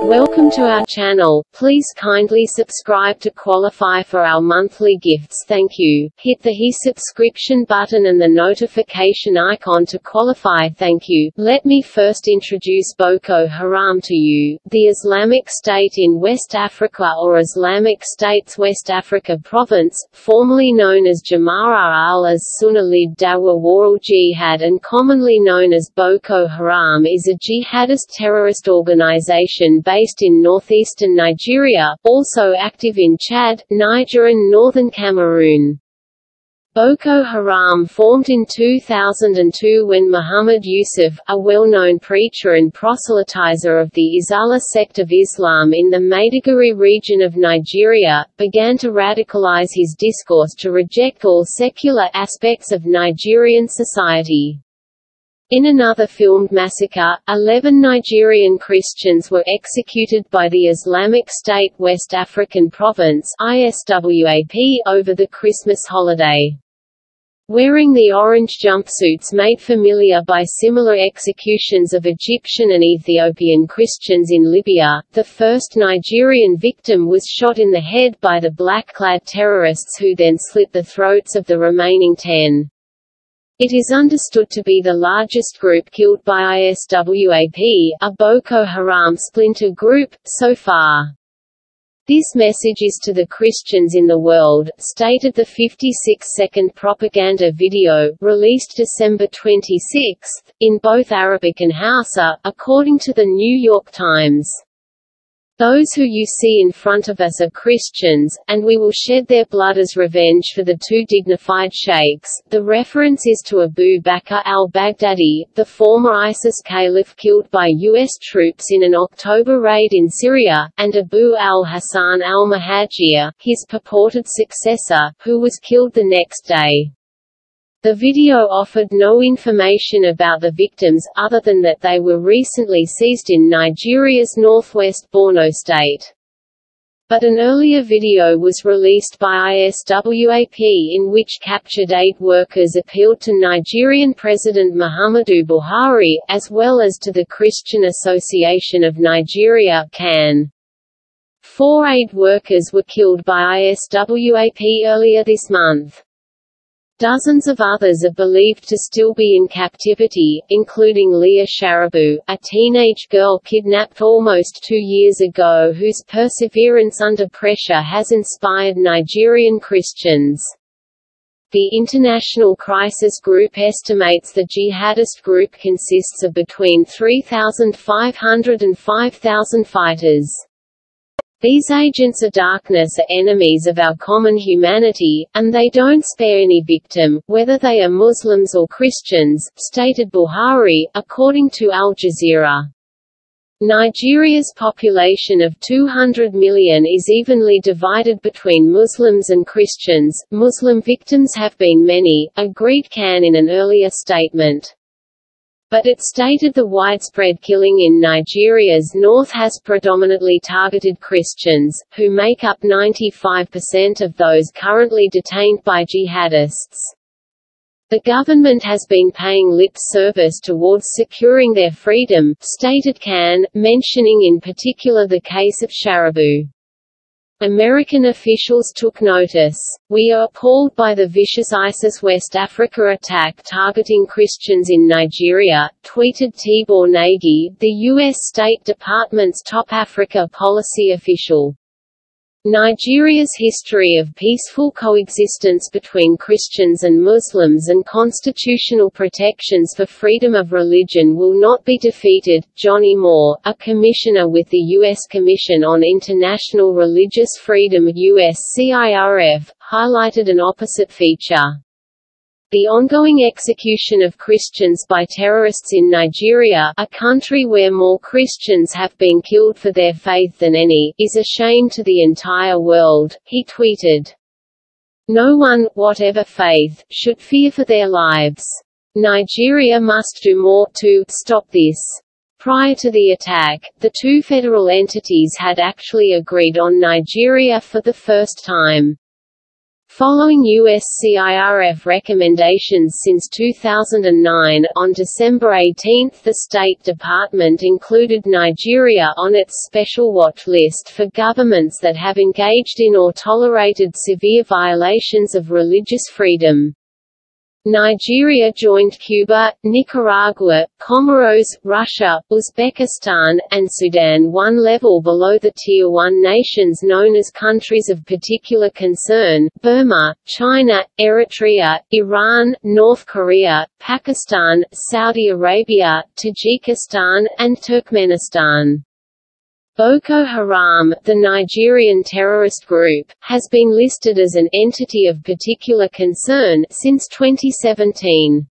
Welcome to our channel. Please kindly subscribe to qualify for our monthly gifts. Thank you. Hit the subscription button and the notification icon to qualify. Thank you. Let me first introduce Boko Haram to you. The Islamic State in West Africa or Islamic State's West Africa province, formerly known as Jama'ah al-Sunnah lid-Dawah War Jihad and commonly known as Boko Haram, is a jihadist terrorist organization based in northeastern Nigeria, also active in Chad, Niger and northern Cameroon. Boko Haram formed in 2002 when Muhammad Yusuf, a well-known preacher and proselytizer of the Izala sect of Islam in the Maiduguri region of Nigeria, began to radicalize his discourse to reject all secular aspects of Nigerian society. In another filmed massacre, 11 Nigerian Christians were executed by the Islamic State West African Province (ISWAP) over the Christmas holiday. Wearing the orange jumpsuits made familiar by similar executions of Egyptian and Ethiopian Christians in Libya, the first Nigerian victim was shot in the head by the black-clad terrorists who then slit the throats of the remaining 10. It is understood to be the largest group killed by ISWAP, a Boko Haram splinter group, so far. This message is to the Christians in the world, stated the 56-second propaganda video, released December 26, in both Arabic and Hausa, according to the New York Times. Those who you see in front of us are Christians, and we will shed their blood as revenge for the two dignified sheikhs. The reference is to Abu Bakr al-Baghdadi, the former ISIS caliph killed by U.S. troops in an October raid in Syria, and Abu al-Hassan al-Muhajir, his purported successor, who was killed the next day. The video offered no information about the victims, other than that they were recently seized in Nigeria's northwest Borno state. But an earlier video was released by ISWAP in which captured aid workers appealed to Nigerian President Muhammadu Buhari, as well as to the Christian Association of Nigeria (CAN). 4 aid workers were killed by ISWAP earlier this month. Dozens of others are believed to still be in captivity, including Leah Sharibu, a teenage girl kidnapped almost 2 years ago whose perseverance under pressure has inspired Nigerian Christians. The International Crisis Group estimates the jihadist group consists of between 3,500 and 5,000 fighters. These agents of darkness are enemies of our common humanity, and they don't spare any victim, whether they are Muslims or Christians, stated Buhari, according to Al Jazeera. Nigeria's population of 200 million is evenly divided between Muslims and Christians. Muslim victims have been many, agreed CAN in an earlier statement. But it stated the widespread killing in Nigeria's north has predominantly targeted Christians, who make up 95% of those currently detained by jihadists. The government has been paying lip service towards securing their freedom, stated CAN, mentioning in particular the case of Sharibu. American officials took notice. "We are appalled by the vicious ISIS West Africa attack targeting Christians in Nigeria," tweeted Tibor Nagy, the U.S. State Department's top Africa policy official. Nigeria's history of peaceful coexistence between Christians and Muslims and constitutional protections for freedom of religion will not be defeated. Johnny Moore, a commissioner with the U.S. Commission on International Religious Freedom (USCIRF), highlighted an opposite feature. The ongoing execution of Christians by terrorists in Nigeria, a country where more Christians have been killed for their faith than any, is a shame to the entire world, he tweeted. No one, whatever faith, should fear for their lives. Nigeria must do more to stop this. Prior to the attack, the two federal entities had actually agreed on Nigeria for the first time. Following USCIRF recommendations since 2009, on December 18 the State Department included Nigeria on its special watch list for governments that have engaged in or tolerated severe violations of religious freedom. Nigeria joined Cuba, Nicaragua, Comoros, Russia, Uzbekistan, and Sudan one level below the Tier 1 nations known as countries of particular concern: Burma, China, Eritrea, Iran, North Korea, Pakistan, Saudi Arabia, Tajikistan, and Turkmenistan. Boko Haram, the Nigerian terrorist group, has been listed as an entity of particular concern since 2017.